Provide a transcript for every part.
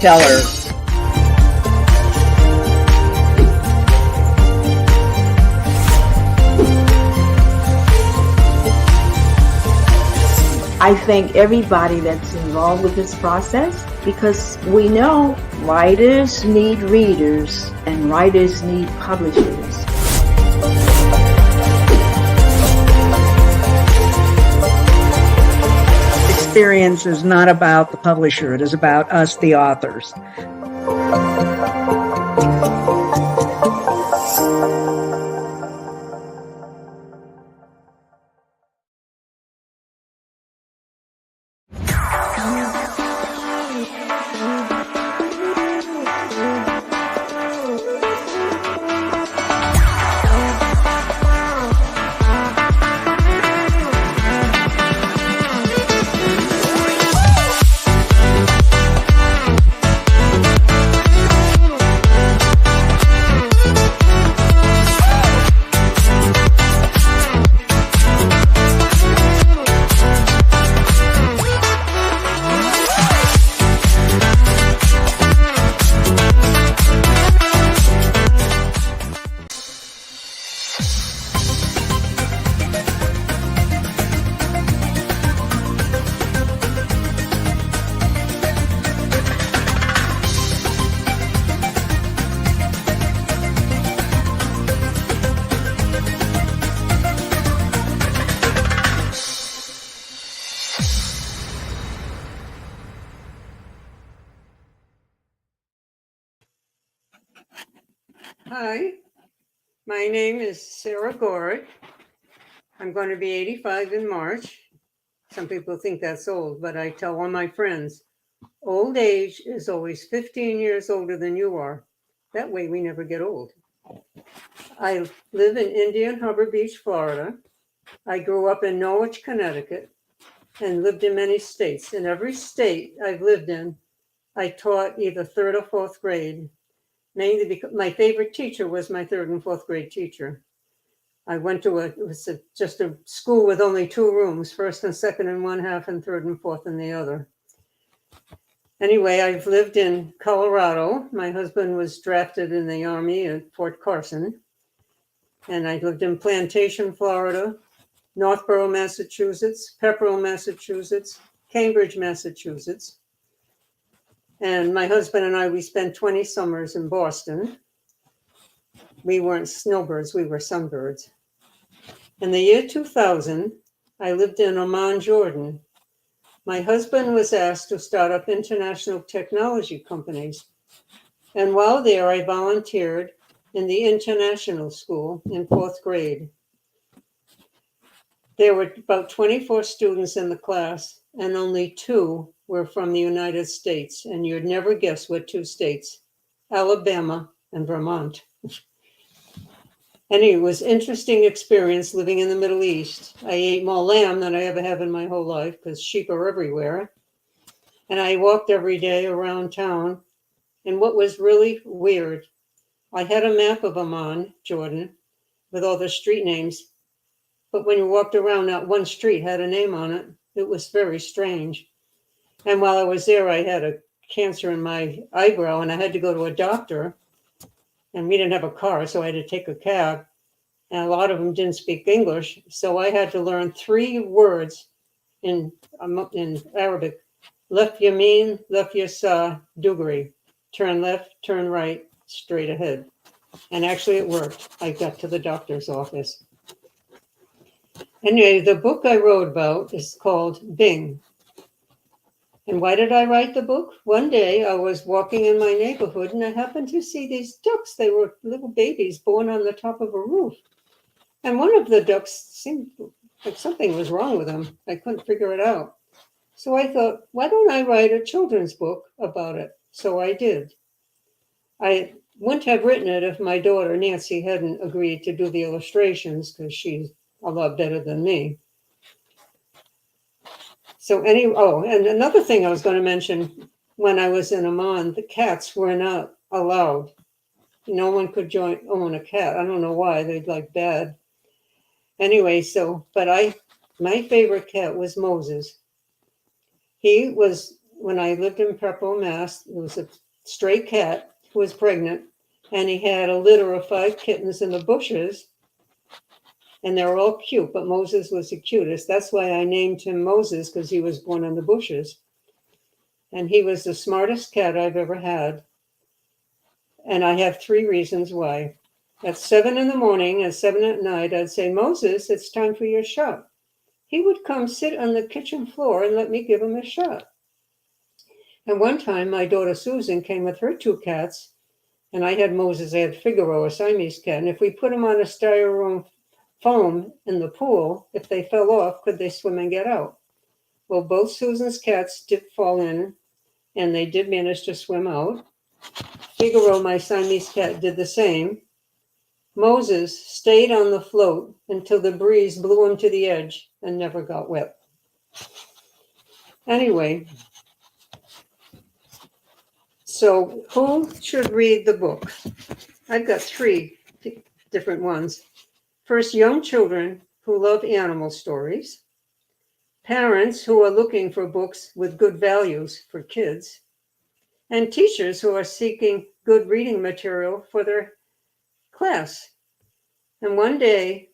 Storytellers. I thank everybody that's involved with this process, because we know writers need readers and writers need publishers. Experience is not about the publisher. It is about us, the authors. Hi, my name is Sarah Gourd. I'm going to be 85 in March. Some people think that's old, but I tell all my friends, old age is always 15 years older than you are. That way we never get old. I live in Indian Harbor Beach, Florida. I grew up in Norwich, Connecticut, and lived in many states. In every state I've lived in, I taught either third or fourth grade. Mainly because my favorite teacher was my third and fourth grade teacher. I went to just a school with only two rooms, first and second in one half and third and fourth in the other. Anyway, I've lived in Colorado. My husband was drafted in the Army at Fort Carson. And I lived in Plantation, Florida, Northborough, Massachusetts, Pepperell, Massachusetts, Cambridge, Massachusetts. And my husband and I, we spent 20 summers in Boston. We weren't snowbirds, we were sunbirds. In the year 2000, I lived in Amman, Jordan. My husband was asked to start up international technology companies. And while there, I volunteered in the international school in fourth grade. There were about 24 students in the class, and only two were from the United States. And you'd never guess what two states, Alabama and Vermont. And it was an interesting experience living in the Middle East. I ate more lamb than I ever have in my whole life because sheep are everywhere. And I walked every day around town. And what was really weird, I had a map of Amman, Jordan, with all the street names. But when you walked around, not one street had a name on it. It was very strange. And while I was there, I had a cancer in my eyebrow and I had to go to a doctor. And we didn't have a car, so I had to take a cab. And a lot of them didn't speak English. So I had to learn 3 words in Arabic. Lef yamin, lef yasa, dugri. Turn left, turn right, straight ahead. And actually it worked. I got to the doctor's office. Anyway, the book I wrote about is called Bing. And why did I write the book? One day I was walking in my neighborhood and I happened to see these ducks. They were little babies born on the top of a roof. And one of the ducks seemed like something was wrong with him. I couldn't figure it out. So I thought, why don't I write a children's book about it? So I did. I wouldn't have written it if my daughter, Nancy, hadn't agreed to do the illustrations because she's a lot better than me. So and another thing I was going to mention, when I was in Amman, the cats were not allowed. No one could own a cat. I don't know why, they'd like bad. Anyway, my favorite cat was Moses. He was when I lived in Pepperell, Mass. There was a stray cat who was pregnant, and he had a litter of 5 kittens in the bushes, and they were all cute, but Moses was the cutest. That's why I named him Moses, because he was born in the bushes. And he was the smartest cat I've ever had. And I have 3 reasons why. At 7 in the morning and 7 at night, I'd say, Moses, it's time for your shot. He would come sit on the kitchen floor and let me give him a shot. And one time, my daughter Susan came with her 2 cats, and I had Moses, I had Figaro, a Siamese cat. And if we put them on a styrofoam foam in the pool, if they fell off, could they swim and get out? Well, both Susan's cats did fall in, and they did manage to swim out. Figaro, my Siamese cat, did the same. Moses stayed on the float until the breeze blew him to the edge and never got wet. Anyway, so who should read the book? I've got 3 different ones. First, young children who love animal stories, parents who are looking for books with good values for kids, and teachers who are seeking good reading material for their class. And one day,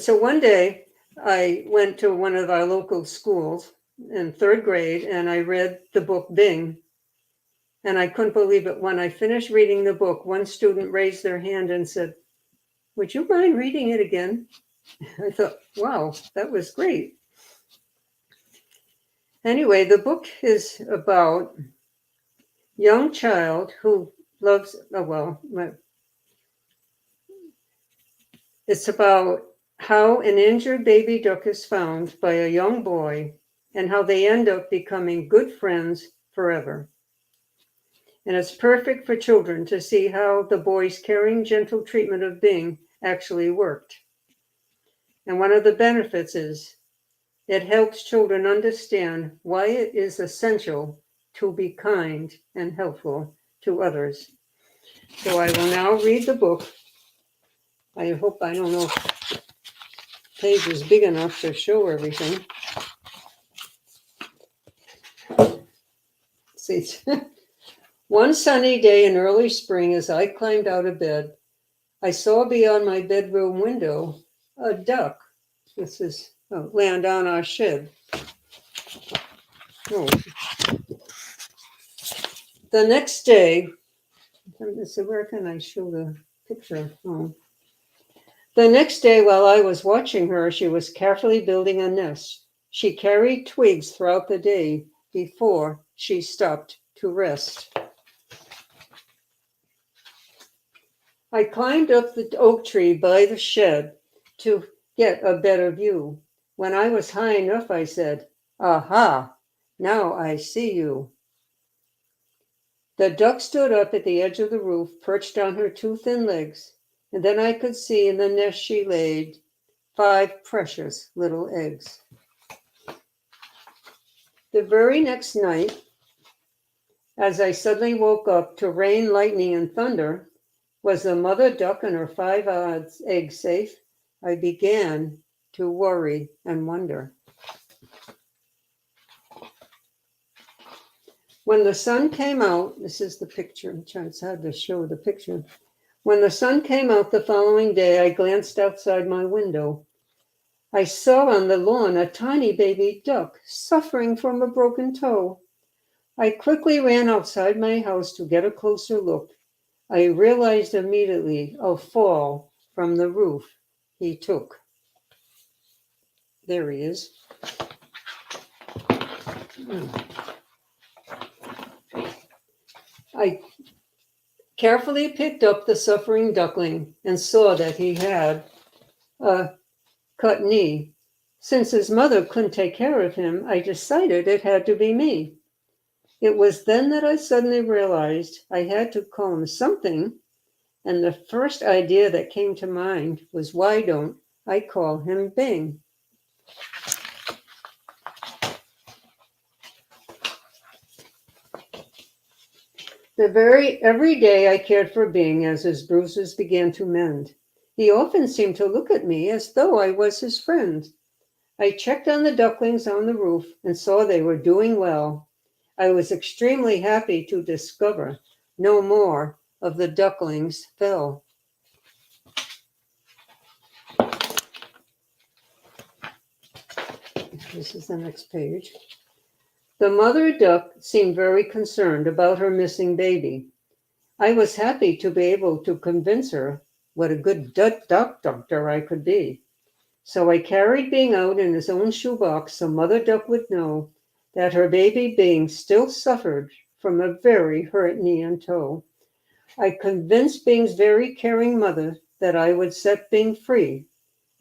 one day I went to one of our local schools in 3rd grade, and I read the book Bing. And I couldn't believe it. When I finished reading the book, one student raised their hand and said, would you mind reading it again? I thought, wow, that was great. Anyway, the book is about a young child who loves, it's about how an injured baby duck is found by a young boy and how they end up becoming good friends forever. And it's perfect for children to see how the boy's caring, gentle treatment of Bing actually worked. And one of the benefits is it helps children understand why it is essential to be kind and helpful to others. So I will now read the book. I hope, I don't know if the page is big enough to show everything. See, one sunny day in early spring, as I climbed out of bed, I saw beyond my bedroom window a duck. This is land on our shed. Oh. The next day, so where can I show the picture? Oh. The next day, while I was watching her, she was carefully building a nest. She carried twigs throughout the day before she stopped to rest. I climbed up the oak tree by the shed to get a better view. When I was high enough, I said, aha, now I see you. The duck stood up at the edge of the roof, perched on her 2 thin legs, and then I could see in the nest she laid 5 precious little eggs. The very next night, as I suddenly woke up to rain, lightning, and thunder, was the mother duck and her 5 eggs safe? I began to worry and wonder. When the sun came out, this is the picture. It's hard to show the picture. When the sun came out the following day, I glanced outside my window. I saw on the lawn a tiny baby duck suffering from a broken toe. I quickly ran outside my house to get a closer look. I realized immediately a fall from the roof he took. There he is. I carefully picked up the suffering duckling and saw that he had a cut knee. Since his mother couldn't take care of him, I decided it had to be me. It was then that I suddenly realized I had to comb something, and the first idea that came to mind was, why don't I call him Bing? Every day I cared for Bing as his bruises began to mend. He often seemed to look at me as though I was his friend. I checked on the ducklings on the roof and saw they were doing well. I was extremely happy to discover no more of the ducklings fell. This is the next page. The mother duck seemed very concerned about her missing baby. I was happy to be able to convince her what a good duck doctor I could be. So I carried Bing out in his own shoebox so Mother Duck would know that her baby Bing still suffered from a very hurt knee and toe. I convinced Bing's very caring mother that I would set Bing free.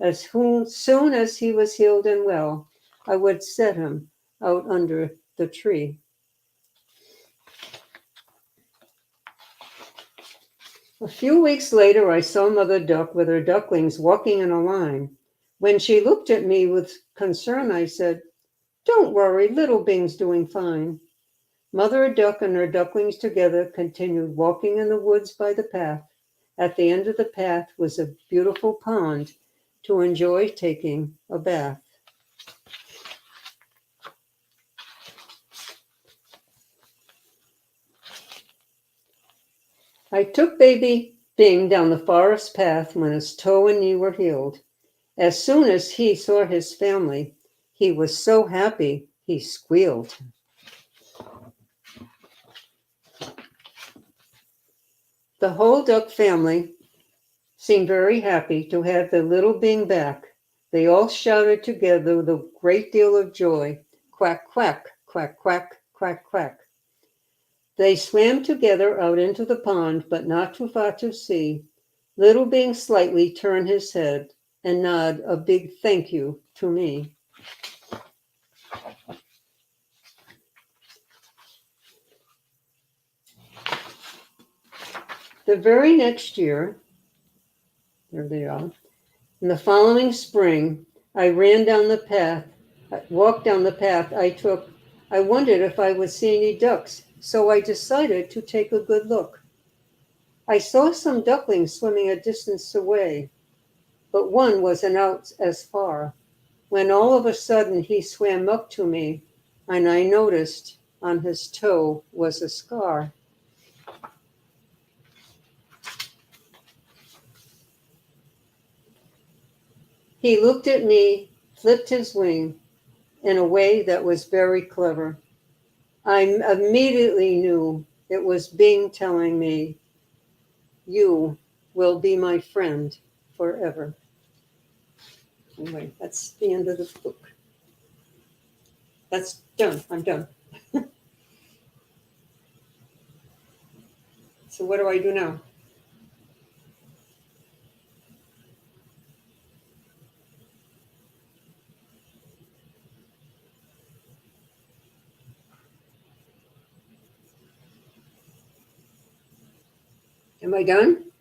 As soon as he was healed and well, I would set him out under the tree. A few weeks later, I saw Mother Duck with her ducklings walking in a line. When she looked at me with concern, I said, "Don't worry, little Bing's doing fine." Mother Duck and her ducklings together continued walking in the woods by the path. At the end of the path was a beautiful pond to enjoy taking a bath. I took baby Bing down the forest path when his toe and knee were healed. As soon as he saw his family, he was so happy he squealed. The whole duck family seemed very happy to have their little Bing back. They all shouted together with a great deal of joy, "Quack, quack, quack, quack, quack, quack." They swam together out into the pond, but not too far to see. Little Bing slightly turned his head and nod a big thank you to me. The very next year, there they are, in the following spring, I ran down the path, walked down the path I took. I wondered if I would see any ducks, so I decided to take a good look. I saw some ducklings swimming a distance away, but one wasn't out as far, when all of a sudden he swam up to me, and I noticed on his toe was a scar. He looked at me, flipped his wing in a way that was very clever. I immediately knew it was Bing telling me, "You will be my friend forever." Anyway, that's the end of the book. That's done. I'm done. So what do I do now? Am I done?